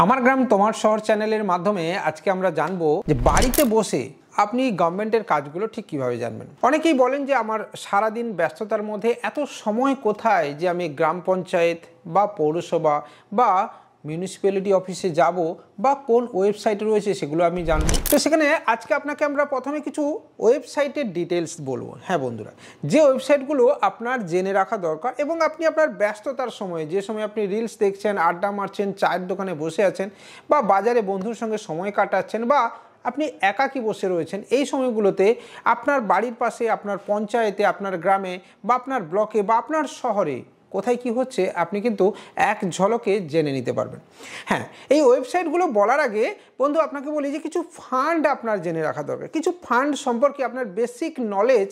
আমার গ্রাম তোমার শহর চ্যানেলের মাধ্যমে আজকে আমরা জানবো যে বাড়িতে বসে আপনি গভর্নমেন্টের কাজগুলো ঠিক কিভাবে জানবেন। অনেকেই বলেন যে আমার সারাদিন ব্যস্ততার মধ্যে এত সময় কোথায় যে আমি গ্রাম পঞ্চায়েত বা পৌরসভা বা মিউনিসিপ্যালিটি অফিসে যাব বা কোন ওয়েবসাইট রয়েছে সেগুলো আমি জানবো। তো সেখানে আজকে আপনাকে আমরা প্রথমে কিছু ওয়েবসাইটের ডিটেলস বলবো। হ্যাঁ বন্ধুরা, যে ওয়েবসাইটগুলো আপনার জেনে রাখা দরকার এবং আপনি আপনার ব্যস্ততার সময়ে, যে সময় আপনি রিলস দেখছেন, আড্ডা মারছেন, চায়ের দোকানে বসে আছেন বা বাজারে বন্ধুর সঙ্গে সময় কাটাচ্ছেন বা আপনি একাকী বসে রয়েছেন, এই সময়গুলোতে আপনার বাড়ির পাশে, আপনার পঞ্চায়েতে, আপনার গ্রামে বা আপনার ব্লকে বা আপনার শহরে কোথায় কি হচ্ছে আপনি কিন্তু এক ঝলকে জেনে নিতে পারবেন। হ্যাঁ, এই ওয়েবসাইটগুলো বলার আগে বন্ধু আপনাকে বলি যে কিছু ফান্ড আপনার জেনে রাখা দরকার। কিছু ফান্ড সম্পর্কে আপনার বেসিক নলেজ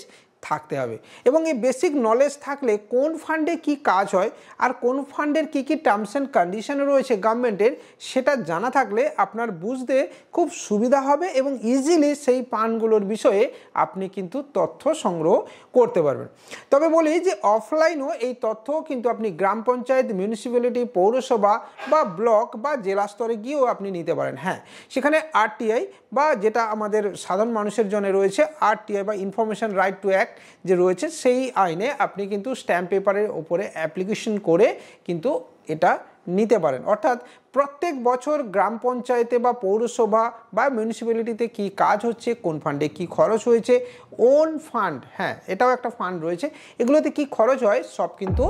থাকতে হবে এবং এই বেসিক নলেজ থাকলে কোন ফান্ডে কি কাজ হয় আর কোন ফান্ডের কি কি টার্মস অ্যান্ড কন্ডিশন রয়েছে গভর্নমেন্টের, সেটা জানা থাকলে আপনার বুঝতে খুব সুবিধা হবে এবং ইজিলি সেই ফান্ডগুলোর বিষয়ে আপনি কিন্তু তথ্য সংগ্রহ করতে পারবেন। তবে বলি যে অফলাইনও এই তথ্য কিন্তু আপনি গ্রাম পঞ্চায়েত, মিউনিসিপ্যালিটি, পৌরসভা বা ব্লক বা জেলা স্তরে গিয়েও আপনি নিতে পারেন। হ্যাঁ, সেখানে আরটিআই বা যেটা আমাদের সাধারণ মানুষের জন্য রয়েছে আরটিআই বা ইনফরমেশন রাইট টু অ্যাক্ট যে রয়েছে, সেই আইনে আপনি কিন্তু স্ট্যাম্প পেপারের ওপরে অ্যাপ্লিকেশন করে কিন্তু এটা নিতে পারেন। অর্থাৎ প্রত্যেক বছর গ্রাম পঞ্চায়েতে বা পৌরসভা বা মিউনিসিপ্যালিটিতে কি কাজ হচ্ছে, কোন ফান্ডে কি খরচ হয়েছে, ওন ফান্ড, হ্যাঁ এটাও একটা ফান্ড রয়েছে, এগুলোতে কি খরচ হয় সব কিন্তু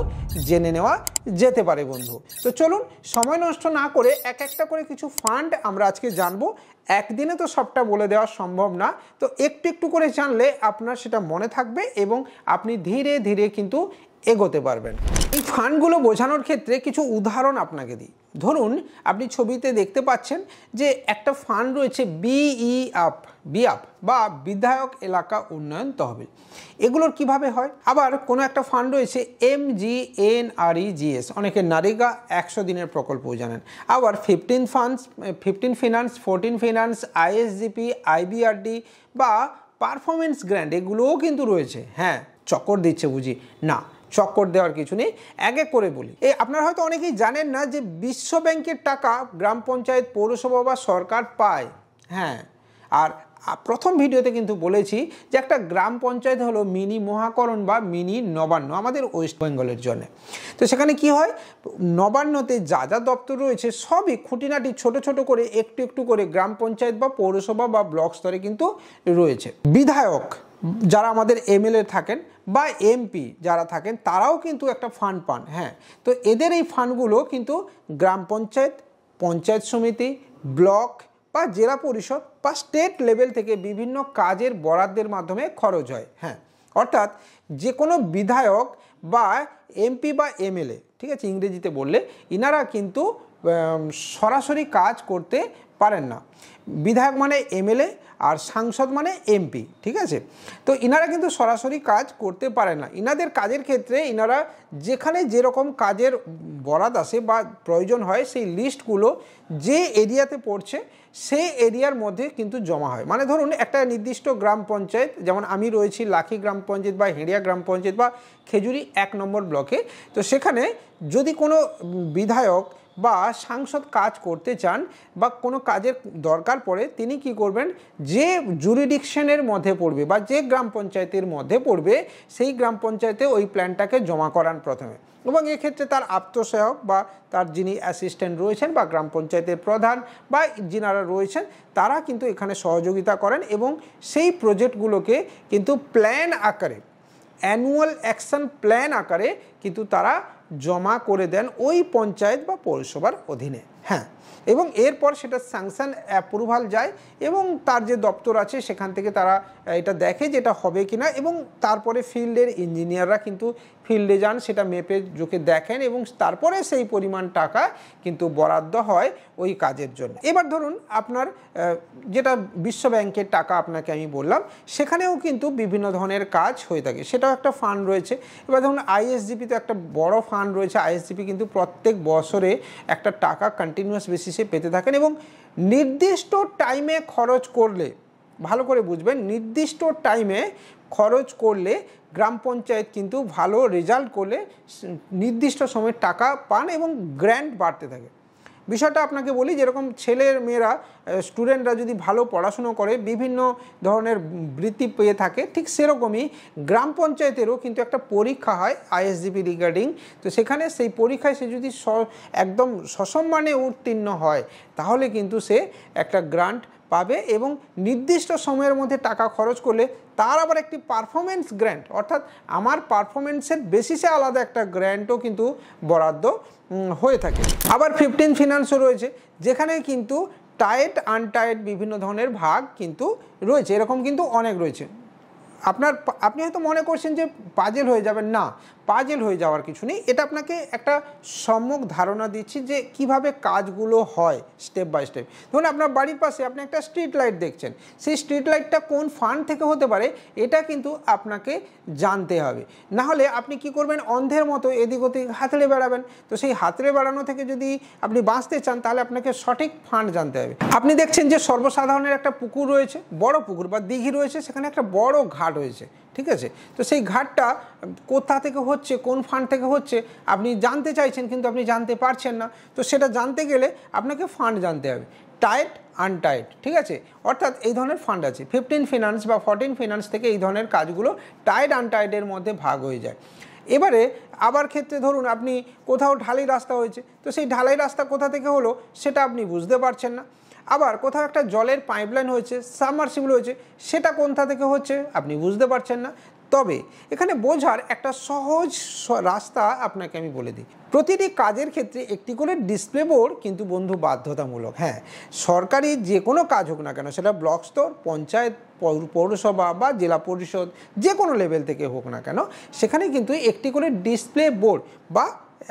জেনে নেওয়া যেতে পারে বন্ধু। তো চলুন সময় নষ্ট না করে এক একটা করে কিছু ফান্ড আমরা আজকে জানবো। একদিনে তো সবটা বলে দেওয়া সম্ভব না, তো একটু একটু করে জানলে আপনার সেটা মনে থাকবে এবং আপনি ধীরে ধীরে কিন্তু এগোতে পারবেন। এই ফান্ডগুলো বোঝানোর ক্ষেত্রে কিছু উদাহরণ আপনাকে দিই। ধরুন আপনি ছবিতে দেখতে পাচ্ছেন যে একটা ফান্ড রয়েছে বিআপ বা বিধায়ক এলাকা উন্নয়ন তহবিল। এগুলোর কিভাবে হয়? আবার কোনো একটা ফান্ড রয়েছে MGNREGS, অনেকে নারেগা 100 দিনের প্রকল্পও জানেন। আবার 15 ফিনান্স, 14 ফিনান্স, ISGP, IBRD বা পারফরমেন্স গ্র্যান্ট, এগুলোও কিন্তু রয়েছে। হ্যাঁ, চক্কর দিচ্ছে বুঝি? না, চক্কর দেওয়ার কিছু নেই, এক এক করে বলি। আপনারা হয়তো অনেকেই জানেন না যে বিশ্ব ব্যাংকের টাকা গ্রাম পঞ্চায়েত, পৌরসভা বা সরকার পায়। হ্যাঁ, আর প্রথম ভিডিওতে কিন্তু বলেছি যে একটা গ্রাম পঞ্চায়েত হলো মিনি মহাকরণ বা মিনি নবান্ন আমাদের ওয়েস্ট বেঙ্গলের জন্য। তো সেখানে কি হয়, নবান্নতে যা যা দপ্তর রয়েছে সবই খুঁটিনাটি ছোট ছোট করে একটু একটু করে গ্রাম পঞ্চায়েত বা পৌরসভা বা ব্লক স্তরে কিন্তু রয়েছে। বিধায়ক যারা আমাদের MLA থাকেন বা MP যারা থাকেন তারাও কিন্তু একটা ফান্ড পান। হ্যাঁ, তো এদের এই ফান্ডগুলো কিন্তু গ্রাম পঞ্চায়েত, পঞ্চায়েত সমিতি, ব্লক বা জেলা পরিষদ বা স্টেট লেভেল থেকে বিভিন্ন কাজের বরাদ্দের মাধ্যমে খরচ হয়। হ্যাঁ, অর্থাৎ যে কোনো বিধায়ক বা MP বা MLA, ঠিক আছে ইংরেজিতে বললে, ইনারা কিন্তু সরাসরি কাজ করতে পারেন না। বিধায়ক মানে MLA আর সাংসদ মানে MP, ঠিক আছে? তো ইনারা কিন্তু সরাসরি কাজ করতে পারে না। ইনাদের কাজের ক্ষেত্রে ইনারা যেখানে যেরকম কাজের বরাদ আসে বা প্রয়োজন হয় সেই লিস্টগুলো যে এরিয়াতে পড়ছে সেই এরিয়ার মধ্যে কিন্তু জমা হয়। মানে ধরুন একটা নির্দিষ্ট গ্রাম পঞ্চায়েত, যেমন আমি রয়েছি লাখি গ্রাম পঞ্চায়েত বা হেঁড়িয়া গ্রাম পঞ্চায়েত বা খেজুরি 1 নম্বর ব্লকে, তো সেখানে যদি কোনো বিধায়ক বা সাংসদ কাজ করতে চান বা কোনো কাজের দরকার পড়ে, তিনি কি করবেন, যে জুরিডিকশনের মধ্যে পড়বে বা যে গ্রাম পঞ্চায়েতের মধ্যে পড়বে সেই গ্রাম পঞ্চায়েতে ওই প্ল্যানটাকে জমা করান প্রথমে, এবং এক্ষেত্রে তার আত্মসহায়ক বা তার যিনি অ্যাসিস্ট্যান্ট রয়েছেন বা গ্রাম পঞ্চায়েতের প্রধান বা যিনারা রয়েছেন তারা কিন্তু এখানে সহযোগিতা করেন এবং সেই প্রজেক্টগুলোকে কিন্তু প্ল্যান আকারে, অ্যানুয়াল অ্যাকশন প্ল্যান আকারে কিন্তু তারা জমা করে দেন ওই পঞ্চায়েত বা পৌরসভার অধীনে। হ্যাঁ, এবং এরপর সেটা স্যাংশন অ্যাপ্রুভাল যায় এবং তার যে দপ্তর আছে সেখান থেকে তারা এটা দেখে যেটা হবে কিনা, এবং তারপরে ফিল্ডের ইঞ্জিনিয়াররা কিন্তু ফিল্ডে যান, সেটা মেপে জোকে দেখেন এবং তারপরে সেই পরিমাণ টাকা কিন্তু বরাদ্দ হয় ওই কাজের জন্য। এবার ধরুন আপনার যেটা বিশ্ব ব্যাংকের টাকা আপনাকে আমি বললাম, সেখানেও কিন্তু বিভিন্ন ধরনের কাজ হয়ে থাকে, সেটাও একটা ফান্ড রয়েছে। এবার ধরুন ISGP তো একটা বড় ফান্ড রয়েছে। ISGP কিন্তু প্রত্যেক বছরে একটা টাকা কন্টিনিউয়াস বেসিসে পেতে থাকেন এবং নির্দিষ্ট টাইমে খরচ করলে, ভালো করে বুঝবেন, নির্দিষ্ট টাইমে খরচ করলে গ্রাম পঞ্চায়েত কিন্তু ভালো রেজাল্ট করলে নির্দিষ্ট সময়ে টাকা পান এবং গ্র্যান্ট বাড়তে থাকে। বিষয়টা আপনাকে বলি, যেরকম ছেলের মেয়েরা স্টুডেন্টরা যদি ভালো পড়াশুনো করে বিভিন্ন ধরনের বৃত্তি পেয়ে থাকে, ঠিক সেরকমই গ্রাম পঞ্চায়েতেরও কিন্তু একটা পরীক্ষা হয় আইএসজিপি রিগার্ডিং। তো সেখানে সেই পরীক্ষায় সে যদি একদম সসম্মানে উত্তীর্ণ হয় তাহলে কিন্তু সে একটা গ্রান্ট পাবে এবং নির্দিষ্ট সময়ের মধ্যে টাকা খরচ করলে তার আবার একটি পারফরমেন্স গ্র্যান্ট, অর্থাৎ আমার পারফরমেন্সের বেসিসে আলাদা একটা গ্র্যান্টও কিন্তু বরাদ্দ হয়ে থাকে। আবার 15 ফিনান্সও রয়েছে, যেখানে কিন্তু টাইট আনটাইট বিভিন্ন ধরনের ভাগ কিন্তু রয়েছে, এরকম কিন্তু অনেক রয়েছে। আপনি হয়তো মনে করছেন যে পাজেল হয়ে যাবেন, না, পাজেল হয়ে যাওয়ার কিছু নেই। এটা আপনাকে একটা সম্যক ধারণা দিচ্ছি যে কিভাবে কাজগুলো হয় স্টেপ বাই স্টেপ। ধরুন আপনার বাড়ির পাশে আপনি একটা স্ট্রিট লাইট দেখছেন, সেই স্ট্রিট লাইটটা কোন ফান্ড থেকে হতে পারে এটা কিন্তু আপনাকে জানতে হবে, না হলে আপনি কি করবেন, অন্ধের মতো এদিক ওদিক হাতড়ে বেড়াবেন। তো সেই হাতড়ে বেড়ানো থেকে যদি আপনি বাঁচতে চান তাহলে আপনাকে সঠিক ফান্ড জানতে হবে। আপনি দেখছেন যে সর্বসাধারণের একটা পুকুর রয়েছে, বড় পুকুর বা দিঘি রয়েছে, সেখানে একটা বড় ঘাট হয়েছে, ঠিক আছে। তো সেই ঘাটটা কোথা থেকে হচ্ছে, কোন ফান্ড থেকে হচ্ছে আপনি জানতে চাইছেন কিন্তু আপনি জানতে পারছেন না। তো সেটা জানতে গেলে আপনাকে ফান্ড জানতে হবে, টাইট আনটাইট, ঠিক আছে। অর্থাৎ এই ধরনের ফান্ড আছে 15 ফিনান্স বা 14 ফিনান্স থেকে এই ধরনের কাজগুলো টাইট আনটাইটের মধ্যে ভাগ হয়ে যায়। এবারে আবার ক্ষেত্রে ধরুন আপনি কোথাও ঢালাই রাস্তা হয়েছে, তো সেই ঢালাই রাস্তা কোথা থেকে হলো সেটা আপনি বুঝতে পারছেন না। আবার কোথাও একটা জলের পাইপলাইন হয়েছে, সাবমার্সিবল হয়েছে, সেটা কোথা থেকে হচ্ছে আপনি বুঝতে পারছেন না। তবে এখানে বোঝার একটা সহজ রাস্তা আপনাকে আমি বলে দিই। প্রতিটি কাজের ক্ষেত্রে একটি করে ডিসপ্লে বোর্ড কিন্তু বন্ধু বাধ্যতামূলক। হ্যাঁ, সরকারি যে কোনো কাজ হোক না কেন, সেটা ব্লক স্তর, পঞ্চায়েত, পৌরসভা বা জেলা পরিষদ, যে কোনো লেভেল থেকে হোক না কেন, সেখানে কিন্তু একটি করে ডিসপ্লে বোর্ড বা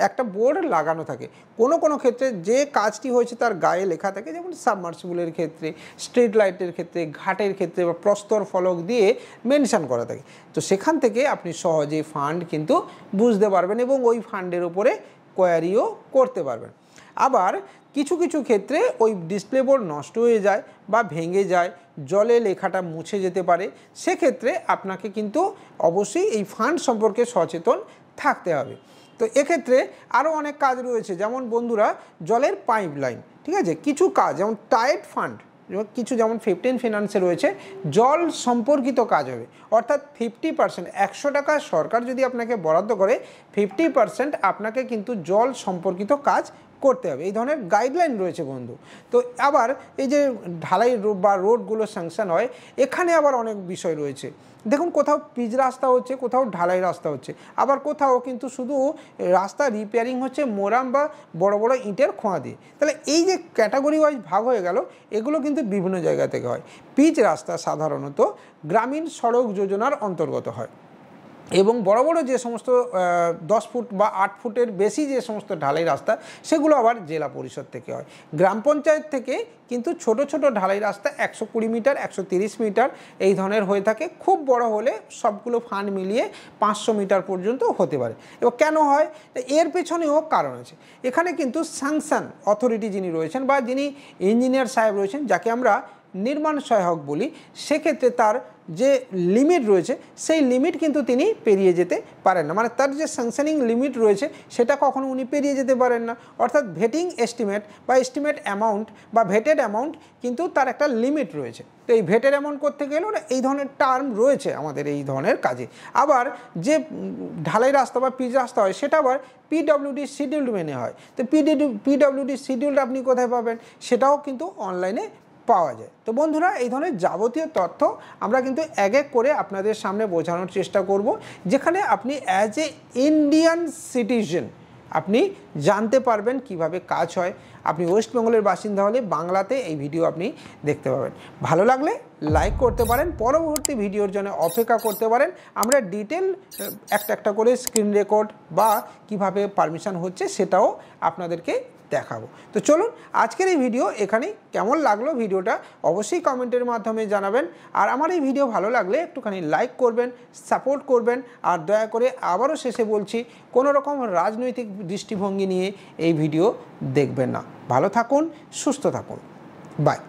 একটা বোর্ড লাগানো থাকে। কোনো কোনো ক্ষেত্রে যে কাজটি হয়েছে তার গায়ে লেখা থাকে, যেমন সাবমার্সিবলের ক্ষেত্রে, স্ট্রিট লাইটের ক্ষেত্রে, ঘাটের ক্ষেত্রে বা প্রস্তর ফলক দিয়ে মেনশন করা থাকে। তো সেখান থেকে আপনি সহজে ফান্ড কিন্তু বুঝতে পারবেন এবং ওই ফান্ডের উপরে কোয়ারিও করতে পারবেন। আবার কিছু কিছু ক্ষেত্রে ওই ডিসপ্লে বোর্ড নষ্ট হয়ে যায় বা ভেঙে যায়, জলে লেখাটা মুছে যেতে পারে, সেক্ষেত্রে আপনাকে কিন্তু অবশ্যই এই ফান্ড সম্পর্কে সচেতন থাকতে হবে। তো এক্ষেত্রে আরও অনেক কাজ রয়েছে, যেমন বন্ধুরা জলের পাইপ লাইন, ঠিক আছে, কিছু কাজ যেমন টাইট ফান্ড, কিছু যেমন 15 ফিনান্সে রয়েছে জল সম্পর্কিত কাজ হবে, অর্থাৎ 50%, 100 টাকা সরকার যদি আপনাকে বরাদ্দ করে 50% আপনাকে কিন্তু জল সম্পর্কিত কাজ করতে হবে। এই ধরনের গাইডলাইন রয়েছে বন্ধু। তো আবার এই যে ঢালাই বা রোডগুলো স্যাংশন হয়, এখানে আবার অনেক বিষয় রয়েছে। দেখুন কোথাও পিচ রাস্তা হচ্ছে, কোথাও ঢালাই রাস্তা হচ্ছে, আবার কোথাও কিন্তু শুধু রাস্তা রিপেয়ারিং হচ্ছে মোরাম বা বড় বড় ইটের খোঁয়া দিয়ে। তাহলে এই যে ক্যাটাগরি ওয়াইজ ভাগ হয়ে গেল, এগুলো কিন্তু বিভিন্ন জায়গা থেকে হয়। পিচ রাস্তা সাধারণত গ্রামীণ সড়ক যোজনার অন্তর্গত হয় এবং বড় বড় যে সমস্ত 10 ফুট বা 8 ফুটের বেশি যে সমস্ত ঢালাই রাস্তা, সেগুলো আবার জেলা পরিষদ থেকে হয়। গ্রাম পঞ্চায়েত থেকে কিন্তু ছোট ছোট ঢালাই রাস্তা 120 মিটার, 130 মিটার এই ধরনের হয়ে থাকে। খুব বড় হলে সবগুলো ফান্ড মিলিয়ে 500 মিটার পর্যন্ত হতে পারে। এবং কেন হয়, এর পেছনেও কারণ আছে। এখানে কিন্তু স্যাংশন অথরিটি যিনি রয়েছেন বা যিনি ইঞ্জিনিয়ার সাহেব রয়েছেন, যাকে আমরা নির্মাণ সহায়ক বলি, সেক্ষেত্রে তার যে লিমিট রয়েছে সেই লিমিট কিন্তু তিনি পেরিয়ে যেতে পারেন না। মানে তার যে স্যাংশনিং লিমিট রয়েছে সেটা কখনো উনি পেরিয়ে যেতে পারেন না। অর্থাৎ ভেটিং এস্টিমেট বা এস্টিমেট অ্যামাউন্ট বা ভেটেড অ্যামাউন্ট কিন্তু তার একটা লিমিট রয়েছে। তো এই ভেটেড অ্যামাউন্ট করতে গেলেও না এই ধরনের টার্ম রয়েছে আমাদের এই ধরনের কাজে। আবার যে ঢালাই রাস্তা বা পিচ রাস্তা হয় সেটা আবার পিডব্লিউডি শিডিউল মেনে হয়। তো পিডব্লিউডি শিডিউল আপনি কোথায় পাবেন, সেটাও কিন্তু অনলাইনে পাওয়া যায়। তো বন্ধুরা, এই ধরনের যাবতীয় তথ্য আমরা কিন্তু এক এক করে আপনাদের সামনে বোঝানোর চেষ্টা করব, যেখানে আপনি অ্যাজ এ ইন্ডিয়ান সিটিজেন আপনি জানতে পারবেন কিভাবে কাজ হয়। আপনি ওয়েস্ট বেঙ্গলের বাসিন্দা হলে বাংলাতে এই ভিডিও আপনি দেখতে পাবেন। ভালো লাগলে লাইক করতে পারেন, পরবর্তী ভিডিওর জন্য অপেক্ষা করতে পারেন। আমরা ডিটেল একটা একটা করে স্ক্রিন রেকর্ড বা কিভাবে পারমিশন হচ্ছে সেটাও আপনাদেরকে দেখাবো। তো চলুন, আজকের এই ভিডিও এখানেই। কেমন লাগলো ভিডিওটা অবশ্যই কমেন্টের মাধ্যমে জানাবেন। আর আমার এই ভিডিও ভালো লাগলে একটুখানি লাইক করবেন, সাপোর্ট করবেন। আর দয়া করে আবারও শেষে বলছি, কোনো রকম রাজনৈতিক দৃষ্টিভঙ্গি নিয়ে এই ভিডিও দেখবেন না। ভালো থাকুন, সুস্থ থাকুন, বাই।